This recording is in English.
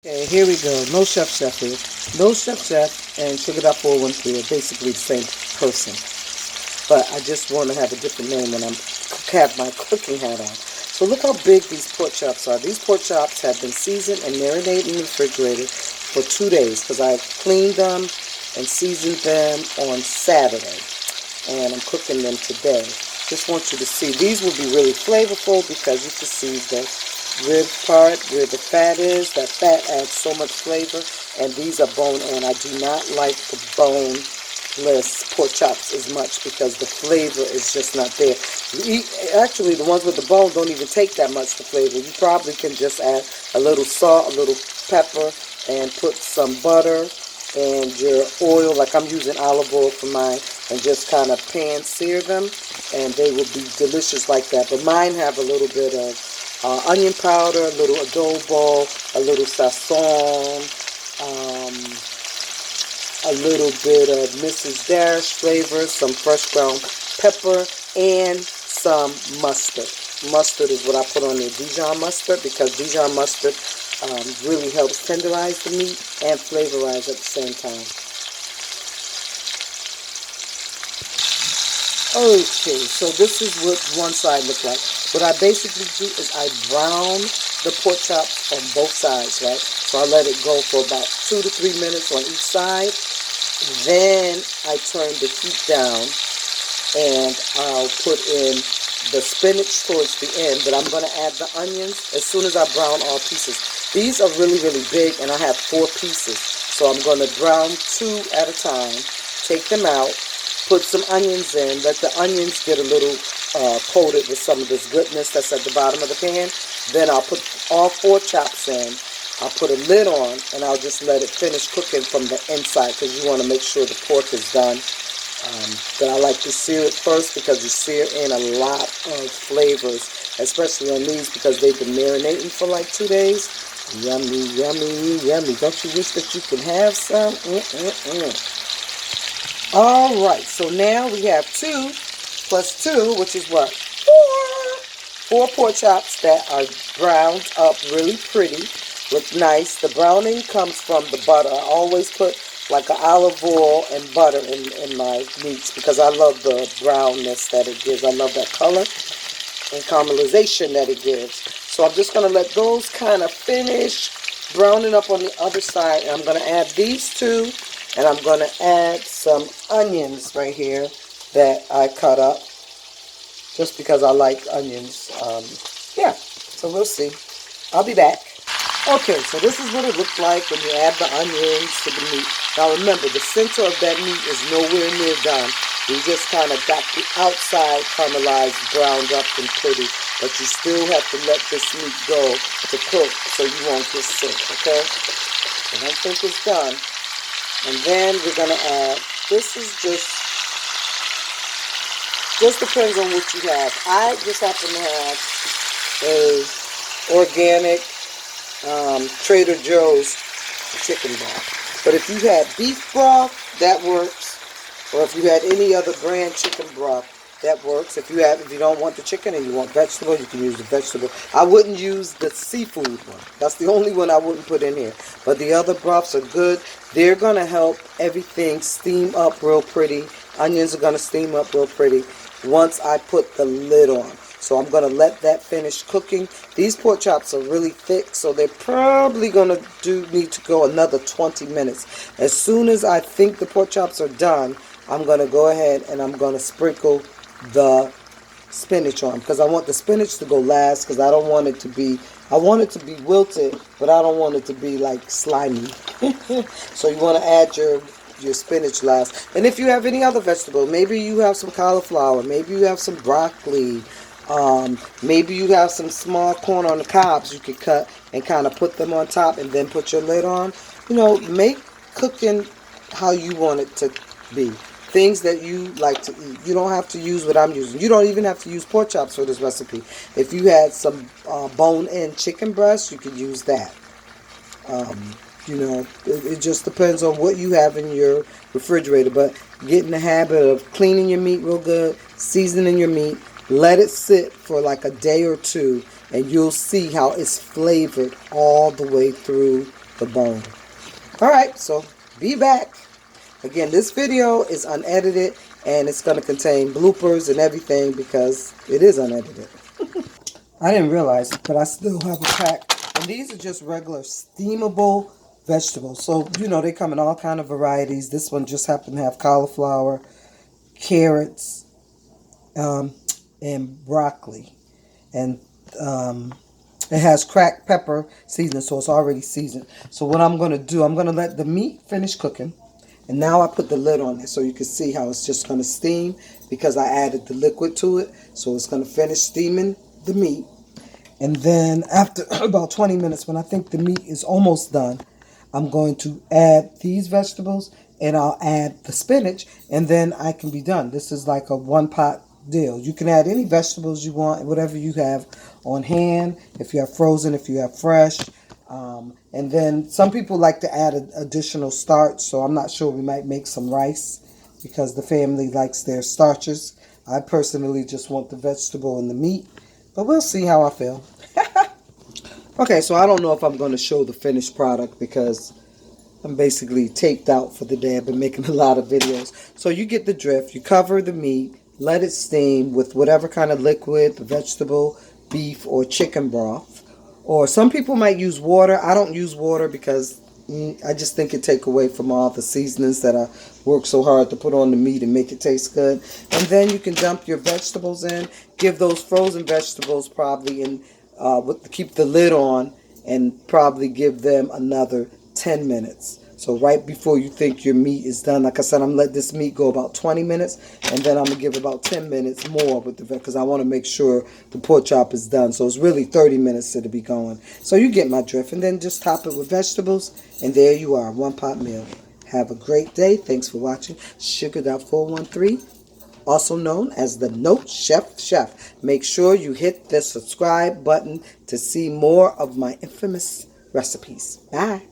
Okay, here we go. No Chef here. No Chef and Sugar Dot 413 are basically the same person. But I just want to have a different name when I have my cooking hat on. So look how big these pork chops are. These pork chops have been seasoned and marinated in the refrigerator for 2 days because I cleaned them and seasoned them on Saturday. And I'm cooking them today. Just want you to see. These will be really flavorful because you can see the rib part where the fat is. That fat adds so much flavor. And these are bone-in. I do not like the boneless pork chops as much because the flavor is just not there. Actually, the ones with the bone don't even take that much the flavor. You probably can just add a little salt, a little pepper, and put some butter and your oil, like I'm using olive oil for mine, and just kind of pan sear them, and they will be delicious like that. But mine have a little bit of onion powder, a little adobo, a little sazon, a little bit of Mrs. Dash flavor, some fresh ground pepper, and some mustard. Mustard is what I put on there, Dijon mustard, because Dijon mustard really helps tenderize the meat and flavorize at the same time. Okay, so this is what one side looks like. What I basically do is I brown the pork chops on both sides, right? So I let it go for about 2 to 3 minutes on each side. Then I turn the heat down and I'll put in the spinach towards the end, but I'm going to add the onions as soon as I brown all pieces. These are really, really big, and I have 4 pieces. So I'm going to brown 2 at a time, take them out, put some onions in, let the onions get a little coated with some of this goodness that's at the bottom of the pan. Then I'll put all 4 chops in. I'll put a lid on, and I'll just let it finish cooking from the inside because you want to make sure the pork is done. But I like to sear it first because you sear in a lot of flavors, especially on these because they've been marinating for like 2 days. Yummy, yummy, yummy. Don't you wish that you could have some? All right, so now we have 2 plus 2, which is what? 4 pork chops that are browned up really pretty. Look nice. The browning comes from the butter. I always put like an olive oil and butter in my meats because I love the brownness that it gives. I love that color and caramelization that it gives. So I'm just going to let those kind of finish browning up on the other side. And I'm going to add these 2, and I'm going to add some onions right here that I cut up just because I like onions. Yeah, so we'll see. I'll be back. Okay, so this is what it looks like when you add the onions to the meat. Now remember, the center of that meat is nowhere near done. We just kind of got the outside caramelized, browned up and pretty, but you still have to let this meat go to cook so you won't get sick, okay? I don't think it's done. And then we're going to add, this is just depends on what you have. I just happen to have a organic Trader Joe's chicken broth. But if you had beef broth, that works. Or if you had any other brand chicken broth, that works. If you don't want the chicken and you want vegetable, you can use the vegetable. I wouldn't use the seafood one. That's the only one I wouldn't put in here. But the other broths are good. They're going to help everything steam up real pretty. Onions are going to steam up real pretty once I put the lid on. So I'm going to let that finish cooking. These pork chops are really thick, so they're probably going to need to go another 20 minutes. As soon as I think the pork chops are done, I'm going to go ahead and I'm going to sprinkle the spinach on because I want the spinach to go last because I don't want it to be, I want it to be wilted, but I don't want it to be like slimy. So you want to add your spinach last. And if you have any other vegetable, maybe you have some cauliflower, maybe you have some broccoli, maybe you have some small corn on the cobs you could cut and kind of put them on top and then put your lid on. You know, make cooking how you want it to be. Things that you like to eat. You don't have to use what I'm using. You don't even have to use pork chops for this recipe. If you had some bone-in chicken breast, you could use that. You know, it just depends on what you have in your refrigerator. But get in the habit of cleaning your meat real good, seasoning your meat, let it sit for like a day or 2, and you'll see how it's flavored all the way through the bone. All right, so be back. Again, this video is unedited and it's going to contain bloopers and everything because it is unedited. I didn't realize it, but I still have a pack. And these are just regular steamable vegetables. So, you know, they come in all kind of varieties. This one just happened to have cauliflower, carrots, and broccoli. And it has cracked pepper seasoning, so it's already seasoned. So what I'm going to do, I'm going to let the meat finish cooking. And now I put the lid on it so you can see how it's just going to steam because I added the liquid to it. So it's going to finish steaming the meat. And then after about 20 minutes, when I think the meat is almost done, I'm going to add these vegetables and I'll add the spinach and then I can be done. This is like a one pot deal. You can add any vegetables you want, whatever you have on hand, if you have frozen, if you have fresh. And then some people like to add additional starch, so I'm not sure, we might make some rice because the family likes their starches. I personally just want the vegetable and the meat, but we'll see how I feel. Okay, so I don't know if I'm going to show the finished product because I'm basically taped out for the day. I've been making a lot of videos. So you get the drift. You cover the meat, let it steam with whatever kind of liquid, vegetable, beef, or chicken broth. Or some people might use water. I don't use water because I just think it take away from all the seasonings that I work so hard to put on the meat and make it taste good. And then you can dump your vegetables in. Give those frozen vegetables probably in, keep the lid on and probably give them another 10 minutes. So right before you think your meat is done, like I said, I'm going to let this meat go about 20 minutes, and then I'm going to give about 10 minutes more with the because I want to make sure the pork chop is done. So it's really 30 minutes to be going. So you get my drift, and then just top it with vegetables, and there you are, one pot meal. Have a great day. Thanks for watching. Sugar.413, also known as the Note Chef. Make sure you hit the subscribe button to see more of my infamous recipes. Bye.